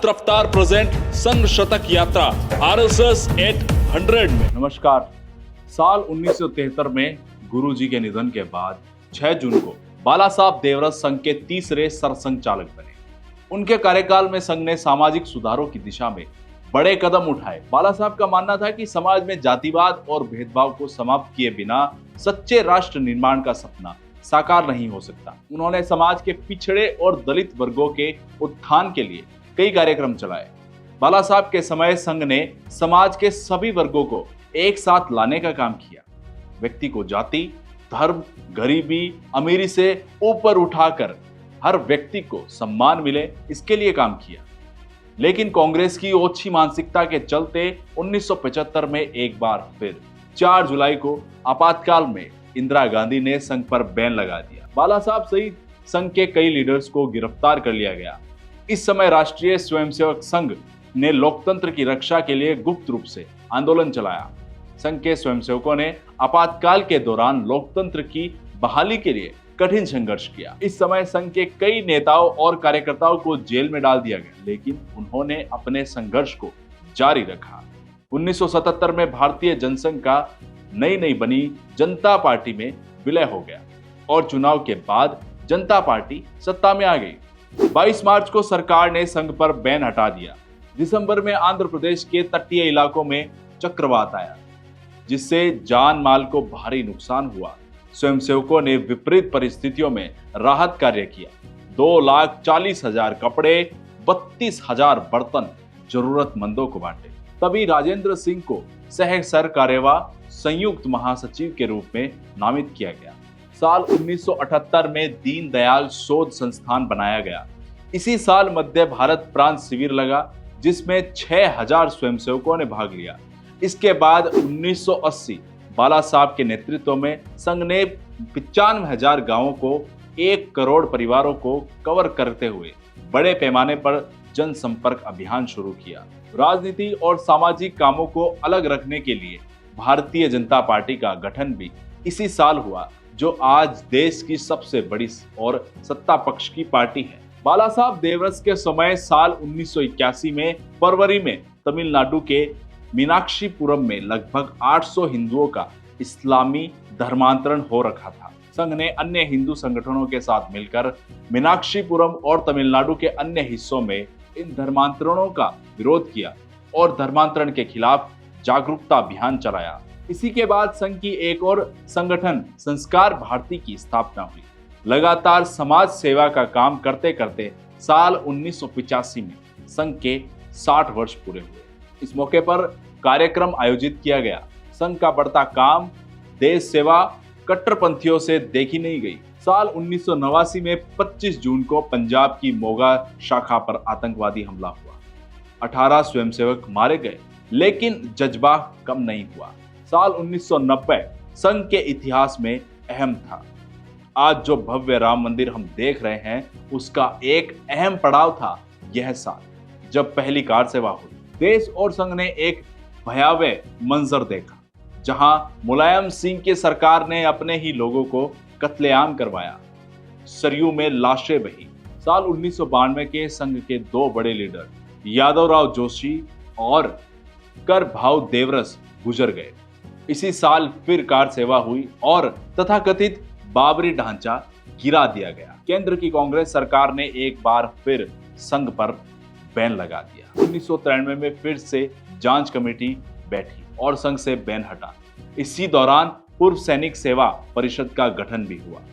तेज रफ्तार प्रेजेंट संघ शतक यात्रा आरएसएस 800 में। नमस्कार। साल 1973 में गुरुजी के निधन के बाद 6 जून को बाला साहब देवरस संघ के तीसरे सरसंघ चालक बने। उनके कार्यकाल में संघ ने सामाजिक सुधारों की दिशा में बड़े कदम उठाए। बाला साहब का मानना था कि समाज में जातिवाद और भेदभाव को समाप्त किए बिना सच्चे राष्ट्र निर्माण का सपना साकार नहीं हो सकता। उन्होंने समाज के पिछड़े और दलित वर्गों के उत्थान के लिए कई कार्यक्रम चलाए। बाला साहब के समय संघ ने समाज के सभी वर्गों को एक साथ लाने का काम किया। व्यक्ति को जाति, धर्म, गरीबी, अमीरी से ऊपर उठाकर हर व्यक्ति को सम्मान मिले, इसके लिए काम किया। लेकिन कांग्रेस की ओछी मानसिकता के चलते 1975 में एक बार फिर 4 जुलाई को आपातकाल में इंदिरा गांधी ने संघ पर बैन लगा दिया। बाला साहब सहित संघ के कई लीडर्स को गिरफ्तार कर लिया गया। इस समय राष्ट्रीय स्वयंसेवक संघ ने लोकतंत्र की रक्षा के लिए गुप्त रूप से आंदोलन चलाया। संघ के स्वयंसेवकों ने आपातकाल के दौरान लोकतंत्र की बहाली के लिए कठिन संघर्ष किया। इस समय संघ के कई नेताओं और कार्यकर्ताओं को जेल में डाल दिया गया, लेकिन उन्होंने अपने संघर्ष को जारी रखा। 1977 में भारतीय जनसंघ का नई बनी जनता पार्टी में विलय हो गया और चुनाव के बाद जनता पार्टी सत्ता में आ गई। 22 मार्च को सरकार ने संघ पर बैन हटा दिया। दिसंबर में आंध्र प्रदेश के तटीय इलाकों में चक्रवात आया, जिससे जान माल को भारी नुकसान हुआ। स्वयंसेवकों ने विपरीत परिस्थितियों में राहत कार्य किया। 2,40,000 कपड़े, 32,000 बर्तन जरूरतमंदों को बांटे। तभी राजेंद्र सिंह को सह कार्यवाह संयुक्त महासचिव के रूप में नामित किया गया। साल 1978 में दीनदयाल शोध संस्थान बनाया गया। इसी साल मध्य भारत प्रांत शिविर लगा, जिसमें 6,000 स्वयंसेवकों ने भाग लिया। इसके बाद 1980 बाला साहब के नेतृत्व में संघ ने 95,000 गांवों को 1 करोड़ परिवारों को कवर करते हुए बड़े पैमाने पर जनसंपर्क अभियान शुरू किया। राजनीति और सामाजिक कामों को अलग रखने के लिए भारतीय जनता पार्टी का गठन भी इसी साल हुआ, जो आज देश की सबसे बड़ी और सत्ता पक्ष की पार्टी है। बाला साहब देवरस के समय साल 1981 में फरवरी में तमिलनाडु के मीनाक्षीपुरम में लगभग 800 हिंदुओं का इस्लामी धर्मांतरण हो रखा था। संघ ने अन्य हिंदू संगठनों के साथ मिलकर मीनाक्षीपुरम और तमिलनाडु के अन्य हिस्सों में इन धर्मांतरणों का विरोध किया और धर्मांतरण के खिलाफ जागरूकता अभियान चलाया। इसी के बाद संघ की एक और संगठन संस्कार भारती की स्थापना हुई। लगातार समाज सेवा का काम करते करते साल 1985 में संघ के 60 वर्ष पूरे हुए। इस मौके पर कार्यक्रम आयोजित किया गया। संघ का बढ़ता काम, देश सेवा कट्टरपंथियों से देखी नहीं गई। साल 1989 में 25 जून को पंजाब की मोगा शाखा पर आतंकवादी हमला हुआ। 18 स्वयंसेवक मारे गए, लेकिन जज्बा कम नहीं हुआ। साल 1990 संघ के इतिहास में अहम था। आज जो भव्य राम मंदिर हम देख रहे हैं, उसका एक अहम पड़ाव था यह साल, जब पहली कार सेवा हुई। देश और संघ ने एक भयावह मंजर देखा, जहां मुलायम सिंह की सरकार ने अपने ही लोगों को कत्लेआम करवाया। सरयू में लाशें बही। साल 1992 के संघ के 2 बड़े लीडर यादवराव जोशी और कर भाव देवरस गुजर गए। इसी साल फिर कार सेवा हुई और तथाकथित बाबरी ढांचा गिरा दिया गया। केंद्र की कांग्रेस सरकार ने एक बार फिर संघ पर बैन लगा दिया। 1993 में फिर से जांच कमेटी बैठी और संघ से बैन हटा। इसी दौरान पूर्व सैनिक सेवा परिषद का गठन भी हुआ।